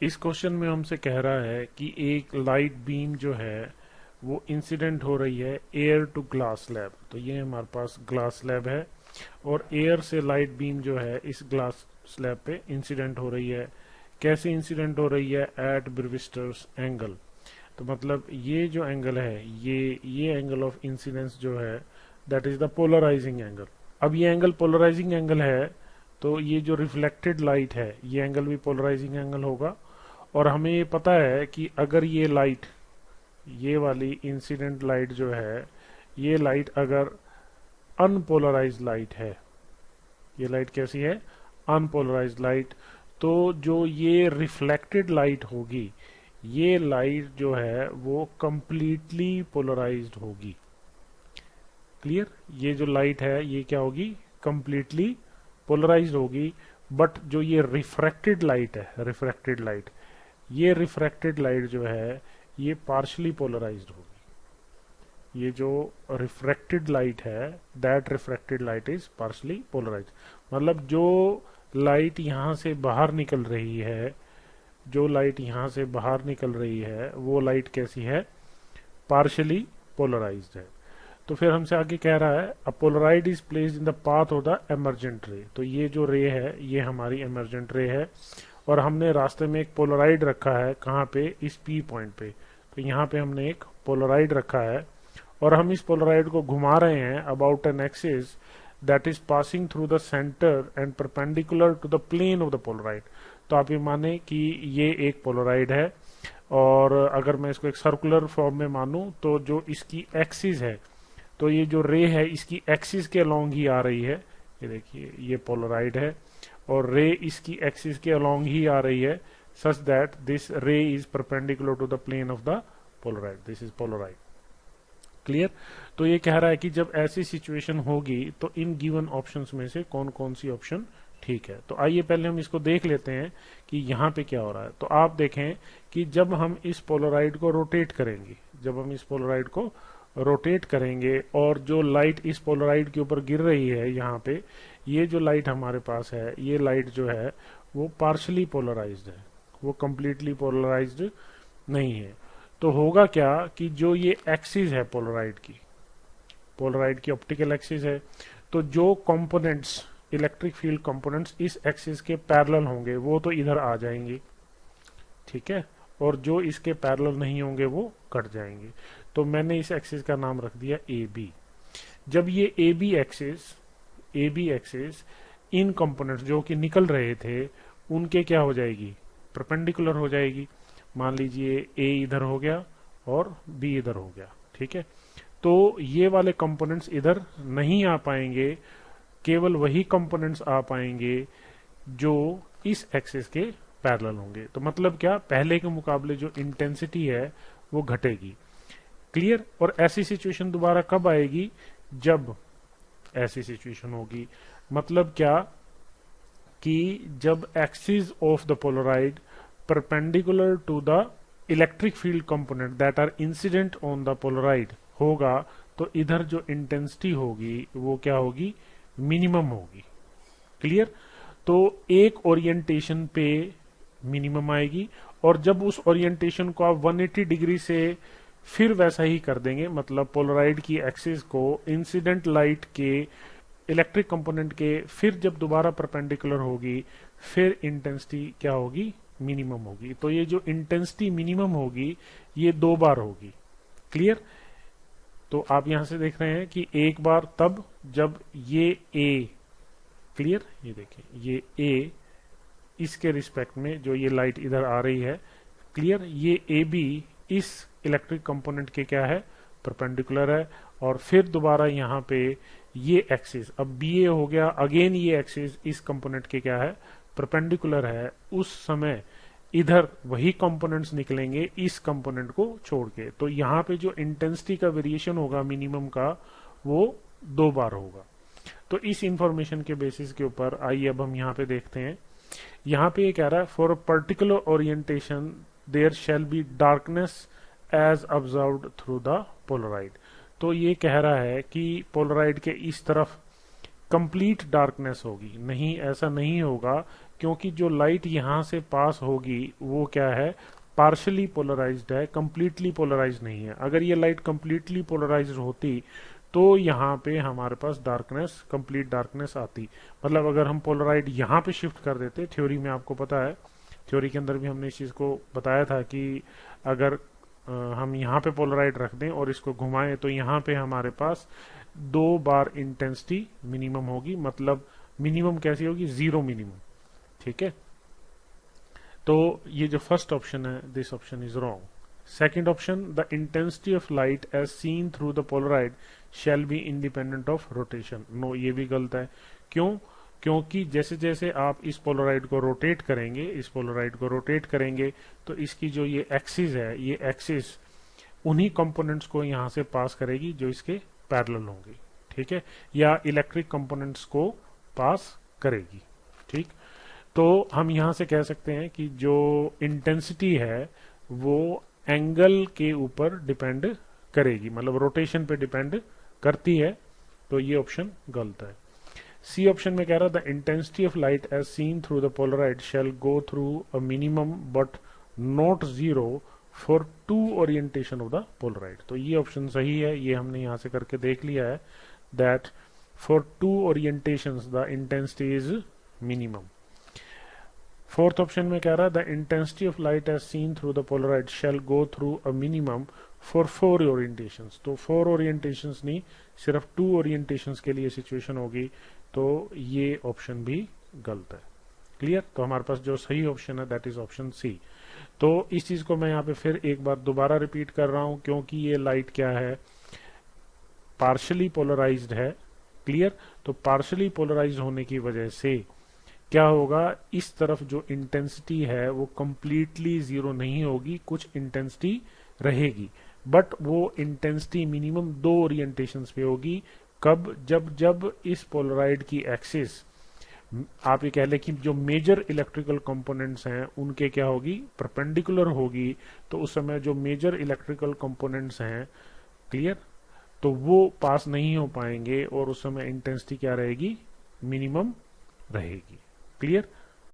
इस क्वेश्चन में हमसे कह रहा है कि एक लाइट बीम जो है वो इंसिडेंट हो रही है एयर टू ग्लास स्लैब। तो ये हमारे पास ग्लास स्लैब है और एयर से लाइट बीम जो है इस ग्लास स्लैब पे इंसिडेंट हो रही है। कैसे इंसिडेंट हो रही है? At Brewster's angle. तो मतलब ये जो एंगल है, ये एंगल ऑफ इंसिडेंस जो है that is the polarising angle. अब ये एंगल पोलराइजिंग एंगल है, तो ये जो रिफ्लेक्टेड लाइट है ये एंगल भी पोलराइजिंग एंगल होगा। और हमें ये पता है कि अगर ये लाइट, ये वाली इंसिडेंट लाइट जो है, ये लाइट अगर अनपोलराइज्ड लाइट है, ये लाइट कैसी है? Unpolarised light. तो जो ये रिफ्लेक्टेड लाइट होगी, ये लाइट जो है वो कंप्लीटली पोलराइज्ड होगी। क्लियर? ये जो लाइट है ये क्या होगी? कंप्लीटली पोलराइज्ड होगी। बट जो ये रिफ्रैक्टेड लाइट है, रिफ्रैक्टेड लाइट, ये रिफ्रैक्टेड लाइट जो है ये पार्शली पोलराइज्ड होगी। ये जो रिफ्रैक्टेड लाइट है, that refracted light is partially polarised. मतलब जो लाइट यहां से बाहर निकल रही है, जो लाइट यहां से बाहर निकल रही है वो लाइट कैसी है? पार्शली पोलराइज्ड है। तो फिर हमसे आगे कह रहा है a polaroid is placed in the path of the emergent ray. तो ये जो रे है ये हमारी एमर्जेंट रे है और हमने रास्ते में एक पोलराइड रखा है। कहाँ पे? इस पी पॉइंट पे। तो यहाँ पे हमने एक पोलराइड रखा है और हम इस पोलराइड को घुमा रहे हैं about an axis that is passing through the centre and perpendicular to the plane of the polaroid. तो आप ये माने कि ये एक पोलराइड है और अगर मैं इसको एक सर्कुलर फॉर्म में मानूं तो जो इसकी एक्सिस है, तो ये जो रे है इसकी एक्सिस के अलोंग ही आ रही है। ये देखिए ये पोलराइड है और रे इसकी एक्सिस के अलोंग ही आ रही है, such that this ray is perpendicular to the plane of the polaroid. This is polaroid. Clear? तो ये कह रहा है कि जब ऐसी सिचुएशन होगी तो इन गिवन ऑप्शंस में से कौन कौन सी ऑप्शन ठीक है। तो आइए पहले हम इसको देख लेते हैं कि यहाँ पे क्या हो रहा है। तो आप देखें कि जब हम इस पोलराइड को रोटेट करेंगे, जब हम इस पोलराइड को रोटेट करेंगे और जो लाइट इस पोलराइड के ऊपर गिर रही है यहाँ पे, ये जो लाइट हमारे पास है, ये लाइट जो है वो पार्शली पोलराइज्ड है, वो कंप्लीटली पोलराइज्ड नहीं है। तो होगा क्या कि जो ये एक्सिस है पोलराइड की, पोलराइड की ऑप्टिकल एक्सिस है, तो जो कंपोनेंट्स, इलेक्ट्रिक फील्ड कंपोनेंट्स इस एक्सिस के पैरेलल होंगे वो तो इधर आ जाएंगे, ठीक है, और जो इसके पैरेलल नहीं होंगे वो कट जाएंगे। तो मैंने इस एक्सिस का नाम रख दिया ए बी। जब ये A B axis in components जो कि निकल रहे थे उनके क्या हो जाएगी? परपेंडिकुलर हो जाएगी। मान लीजिए ए इधर हो गया और बी इधर हो गया, ठीक है। तो ये वाले कंपोनेंट्स इधर नहीं आ पाएंगे, केवल वही कंपोनेंट्स आ पाएंगे जो इस एक्सिस के पैरेलल होंगे। तो मतलब क्या? पहले के मुकाबले जो इंटेंसिटी है वो घटेगी। क्लियर? और ऐसी सिचुएशन दोबारा कब आएगी? जब ऐसी सिचुएशन होगी, मतलब क्या कि जब axis of the polaroid perpendicular to the electric field component that are incident on the polaroid होगा, तो इधर जो इंटेंसिटी होगी वो क्या होगी? मिनिमम होगी। क्लियर? तो एक ओरिएंटेशन पे मिनिमम आएगी और जब उस ओरिएंटेशन को आप 180 डिग्री से फिर वैसा ही कर देंगे, मतलब पोलराइड की एक्सिस को इंसिडेंट लाइट के इलेक्ट्रिक कंपोनेंट के फिर जब दोबारा परपेंडिकुलर होगी, फिर इंटेंसिटी क्या होगी? मिनिमम होगी। तो ये जो इंटेंसिटी मिनिमम होगी ये 2 बार होगी। क्लियर? तो आप यहां से देख रहे हैं कि एक बार तब जब ये ए, क्लियर, ये देखिए ये ए, इसके रिस्पेक्ट में जो ये लाइट इधर आ रही है, क्लियर, ये ए बी इस इलेक्ट्रिक कंपोनेंट के क्या है? परपेंडिकुलर है। और फिर दोबारा यहाँ पे ये एक्सिस, अब बी ए हो गया, अगेन ये एक्सिस इस कंपोनेंट के क्या है? परपेंडिकुलर है। उस समय इधर वही कंपोनेंट्स निकलेंगे इस कंपोनेंट को छोड़ के। तो यहाँ पे जो इंटेंसिटी का वेरिएशन होगा मिनिमम का, वो 2 बार होगा। तो इस इंफॉर्मेशन के बेसिस के ऊपर आइए अब हम यहाँ पे देखते हैं। यहाँ पे ये कह रहा है for a particular orientation there shall be darkness as observed through the polaroid. तो ये कह रहा है कि पोलराइड के इस तरफ कंप्लीट डार्कनेस होगी। नहीं, ऐसा नहीं होगा क्योंकि जो लाइट यहां से पास होगी वो क्या है, पार्शली पोलराइज्ड है, कंप्लीटली पोलराइज नहीं है। अगर ये लाइट कंप्लीटली पोलराइज्ड होती तो यहाँ पे हमारे पास डार्कनेस, कंप्लीट डार्कनेस आती। मतलब अगर हम पोलराइड यहाँ पे शिफ्ट कर देते, थ्योरी में आपको पता है, थ्योरी के अंदर भी हमने इस चीज को बताया था कि अगर हम यहाँ पे पोलराइड रख दें और इसको घुमाएं तो यहाँ पे हमारे पास 2 बार इंटेंसिटी मिनिमम होगी। मतलब मिनिमम कैसी होगी, 0 मिनिमम। ठीक है, तो ये जो फर्स्ट ऑप्शन है, this option is wrong. Second option, the intensity of light as seen through the polaroid shall be independent of rotation. No, ये भी गलत है। क्यों? क्योंकि जैसे जैसे आप इस पोलराइड को रोटेट करेंगे, इस पोलराइड को रोटेट करेंगे तो इसकी जो ये एक्सिस है, ये एक्सिस उन्हीं कंपोनेंट्स को यहां से पास करेगी जो इसके पैरेलल होंगे। ठीक है, या इलेक्ट्रिक कंपोनेंट्स को पास करेगी। ठीक, तो हम यहां से कह सकते हैं कि जो इंटेंसिटी है वो एंगल के ऊपर डिपेंड करेगी, मतलब रोटेशन पे डिपेंड करती है। तो ये ऑप्शन गलत है। सी ऑप्शन में कह रहा था intensity of light as seen through the polaroid shall go through a minimum but not 0 for 2 orientation of the polaroid. तो ये ऑप्शन सही है, ये हमने यहां से करके देख लिया है that for 2 orientations the intensity is minimum. Fourth option में कह रहा है the intensity of light as seen through the polaroid shall go through a minimum for 4 orientations. तो 4 ओरिएंटेशंस नहीं, सिर्फ 2 ओरिएंटेशंस के लिए सिचुएशन होगी। तो ये ऑप्शन भी गलत है। क्लियर? तो हमारे पास जो सही ऑप्शन है दैट इज ऑप्शन सी। तो इस चीज को मैं यहाँ पे फिर एक बार दोबारा रिपीट कर रहा हूं, क्योंकि ये लाइट क्या है, पार्शली पोलराइज्ड है। क्लियर? तो पार्शली पोलराइज्ड होने की वजह से क्या होगा, इस तरफ जो इंटेंसिटी है वो कंप्लीटली 0 नहीं होगी, कुछ इंटेंसिटी रहेगी, बट वो इंटेंसिटी मिनिमम 2 ओरिएंटेशंस पे होगी। कब? जब इस पोलराइड की एक्सिस, आप ये कह लें कि जो मेजर इलेक्ट्रिकल कंपोनेंट्स हैं उनके क्या होगी, परपेंडिकुलर होगी। तो उस समय जो मेजर इलेक्ट्रिकल कंपोनेंट्स हैं, क्लियर, तो वो पास नहीं हो पाएंगे और उस समय इंटेंसिटी क्या रहेगी, मिनिमम रहेगी। क्लियर?